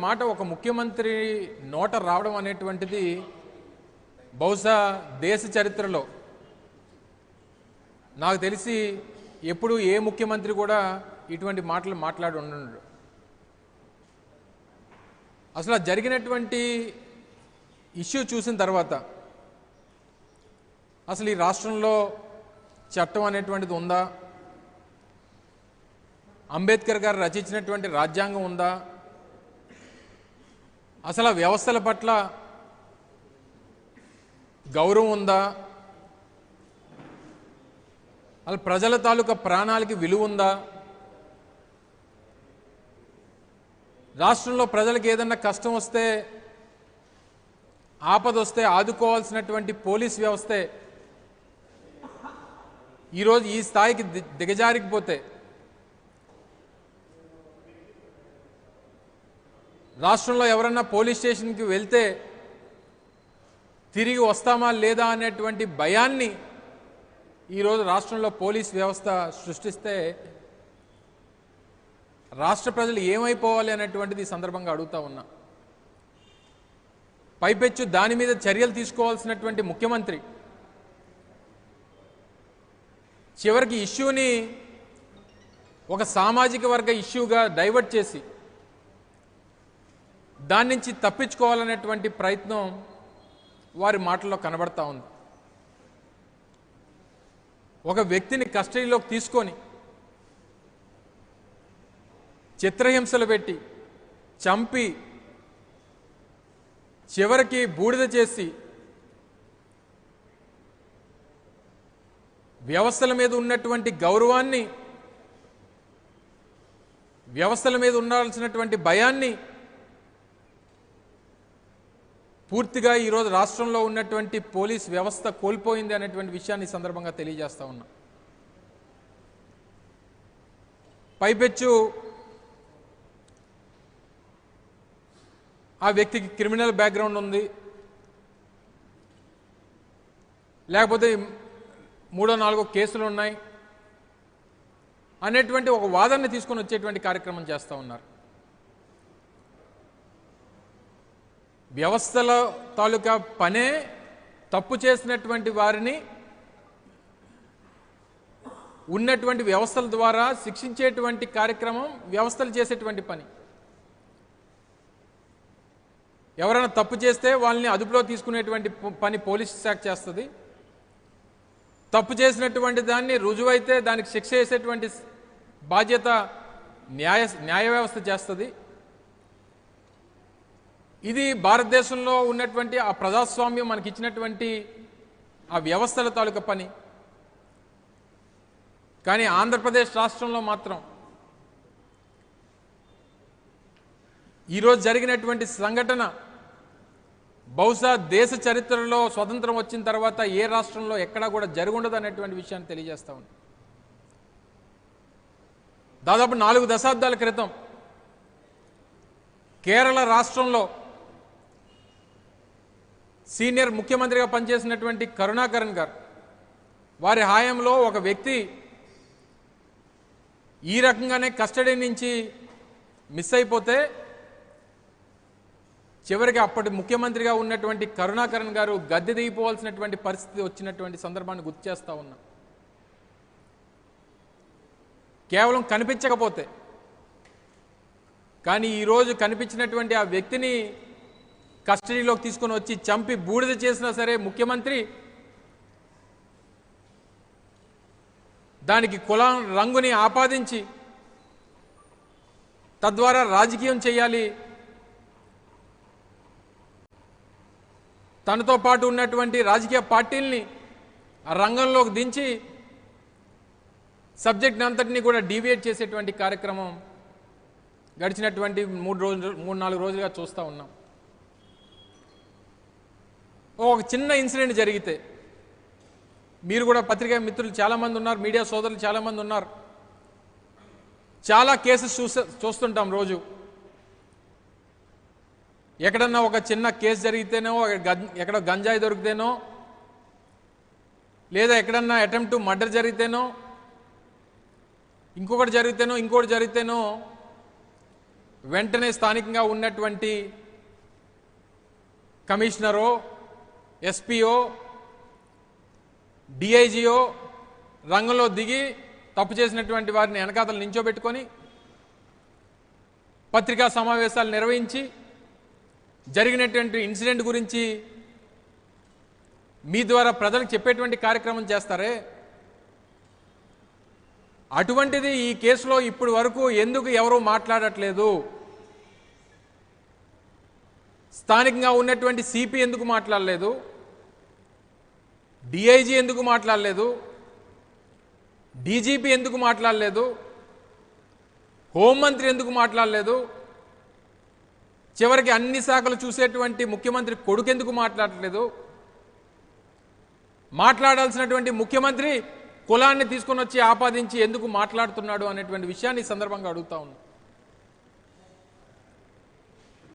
మాట ఒక ముఖ్యమంత్రి నోట రావడం అనేటువంటిది బహుశా దేశ చరిత్రలో నాకు తెలిసి ఎప్పుడు ఏ ముఖ్యమంత్రి కూడా ఇటువంటి మాటలు మాట్లాడి ఉండడు. అసలు జరిగినటువంటి ఇష్యూ చూసిన తర్వాత అసలు ఈ రాష్ట్రంలో చట్టం అనేటువంటిది ఉందా, అంబేద్కర్ గారు రచించినటువంటి రాజ్యాంగం ఉందా, అసలు ఆ వ్యవస్థల పట్ల గౌరవం ఉందా, అసలు ప్రజల తాలూకా ప్రాణాలకి విలువ ఉందా, రాష్ట్రంలో ప్రజలకు ఏదన్నా కష్టం వస్తే ఆపద వస్తే ఆదుకోవాల్సినటువంటి పోలీస్ వ్యవస్థే ఈరోజు ఈ స్థాయికి దిగజారిపోతే రాష్ట్రంలో ఎవరన్నా పోలీస్ స్టేషన్కి వెళ్తే తిరిగి వస్తామా లేదా అనేటువంటి భయాన్ని ఈరోజు రాష్ట్రంలో పోలీస్ వ్యవస్థ సృష్టిస్తే రాష్ట్ర ప్రజలు ఏమైపోవాలి అనేటువంటిది ఈ సందర్భంగా అడుగుతా ఉన్నా. పైపెచ్చు దాని మీద చర్యలు తీసుకోవాల్సినటువంటి ముఖ్యమంత్రి చివరికి ఇష్యూని ఒక సామాజిక వర్గ ఇష్యూగా డైవర్ట్ చేసి దాని నుంచి తప్పించుకోవాలనేటువంటి ప్రయత్నం వారి మాటల్లో కనబడతా ఉంది. ఒక వ్యక్తిని కస్టడీలోకి తీసుకొని చిత్రహింసలు పెట్టి చంపి చివరికి బూడిద చేసి వ్యవస్థల మీద ఉన్నటువంటి గౌరవాన్ని, వ్యవస్థల మీద ఉండాల్సినటువంటి భయాన్ని పూర్తిగా ఈరోజు రాష్ట్రంలో ఉన్నటువంటి పోలీస్ వ్యవస్థ కోల్పోయింది అనేటువంటి విషయాన్ని ఈ సందర్భంగా తెలియజేస్తా ఉన్నా. పైపెచ్చు ఆ వ్యక్తికి క్రిమినల్ బ్యాక్గ్రౌండ్ ఉంది, లేకపోతే 3, 4 కేసులు ఉన్నాయి అనేటువంటి ఒక వాదనని తీసుకొని వచ్చేటువంటి కార్యక్రమం చేస్తూ ఉన్నారు. వ్యవస్థల తాలూకా పనే తప్పు చేసినటువంటి వారిని ఉన్నటువంటి వ్యవస్థల ద్వారా శిక్షించేటువంటి కార్యక్రమం వ్యవస్థలు చేసేటువంటి పని. ఎవరైనా తప్పు చేస్తే వాళ్ళని అదుపులో తీసుకునేటువంటి పని పోలీస్ శాఖ చేస్తుంది. తప్పు చేసినటువంటి దాన్ని రుజువైతే దానికి శిక్ష వేసేటువంటి బాధ్యత న్యాయ వ్యవస్థ చేస్తుంది. ఇది భారతదేశంలో ఉన్నటువంటి ఆ ప్రజాస్వామ్యం మనకి ఇచ్చినటువంటి ఆ వ్యవస్థల తాలూకా పని. కానీ ఆంధ్రప్రదేశ్ రాష్ట్రంలో మాత్రం ఈరోజు జరిగినటువంటి సంఘటన బహుశా దేశ చరిత్రలో స్వతంత్రం వచ్చిన తర్వాత ఏ రాష్ట్రంలో ఎక్కడా కూడా జరుగుండదు అనేటువంటి విషయాన్ని తెలియజేస్తా ఉంది. దాదాపు 4 దశాబ్దాల క్రితం కేరళ రాష్ట్రంలో సీనియర్ ముఖ్యమంత్రిగా పనిచేసినటువంటి కరుణాకరన్ గారు వారి హయాంలో ఒక వ్యక్తి ఈ రకంగానే కస్టడీ నుంచి మిస్ అయిపోతే చివరికి అప్పటి ముఖ్యమంత్రిగా ఉన్నటువంటి కరుణాకరన్ గారు గద్దె దిగిపోవాల్సినటువంటి పరిస్థితి వచ్చినటువంటి సందర్భాన్ని గుర్తు చేస్తూ ఉన్నా. కేవలం కనిపించకపోతే, కానీ ఈరోజు కనిపించినటువంటి ఆ వ్యక్తిని కస్టడీలోకి తీసుకొని వచ్చి చంపి బూడిద చేసినా సరే ముఖ్యమంత్రి దానికి కులం రంగుని ఆపాదించి తద్వారా రాజకీయం చేయాలి, తనతో పాటు ఉన్నటువంటి రాజకీయ పార్టీల్ని ఆ రంగంలోకి దించి సబ్జెక్ట్ని అంతటినీ కూడా డీవియేట్ చేసేటువంటి కార్యక్రమం గడిచినటువంటి 3-4 రోజులుగా చూస్తూ ఉన్నాం. ఒక చిన్న ఇన్సిడెంట్ జరిగితే మీరు కూడా పత్రికా మిత్రులు చాలామంది ఉన్నారు, మీడియా సోదరులు చాలామంది ఉన్నారు, చాలా కేసెస్ చూస్తుంటాం రోజు. ఎక్కడన్నా ఒక చిన్న కేసు జరిగితేనో, ఎక్కడ గంజాయి దొరికితేనో, లేదా ఎక్కడన్నా అటెంప్ట్ మర్డర్ జరిగితేనో, ఇంకొకటి జరిగితేనో వెంటనే స్థానికంగా ఉన్నటువంటి కమిషనరో, ఎస్పీఓ, డిఐజిఓ రంగంలో దిగి తప్పు చేసినటువంటి వారిని వెనకాతలు నించోబెట్టుకొని పత్రికా సమావేశాలు నిర్వహించి జరిగినటువంటి ఇన్సిడెంట్ గురించి మీ ద్వారా ప్రజలకు చెప్పేటువంటి కార్యక్రమం చేస్తారే, అటువంటిది ఈ కేసులో ఇప్పటి వరకు ఎందుకు ఎవరూ మాట్లాడట్లేదు? స్థానికంగా ఉన్నటువంటి సిపి ఎందుకు మాట్లాడలేదు? డిఐజీ ఎందుకు మాట్లాడలేదు? డీజీపీ ఎందుకు మాట్లాడలేదు? హోంమంత్రి ఎందుకు మాట్లాడలేదు? చివరికి అన్ని శాఖలు చూసేటువంటి ముఖ్యమంత్రి కొడుకు ఎందుకు మాట్లాడట్లేదు? మాట్లాడాల్సినటువంటి ముఖ్యమంత్రి కులాన్ని తీసుకొని వచ్చి ఆపాదించి ఎందుకు మాట్లాడుతున్నాడు అనేటువంటి విషయాన్ని ఈ సందర్భంగా అడుగుతా ఉన్నాను.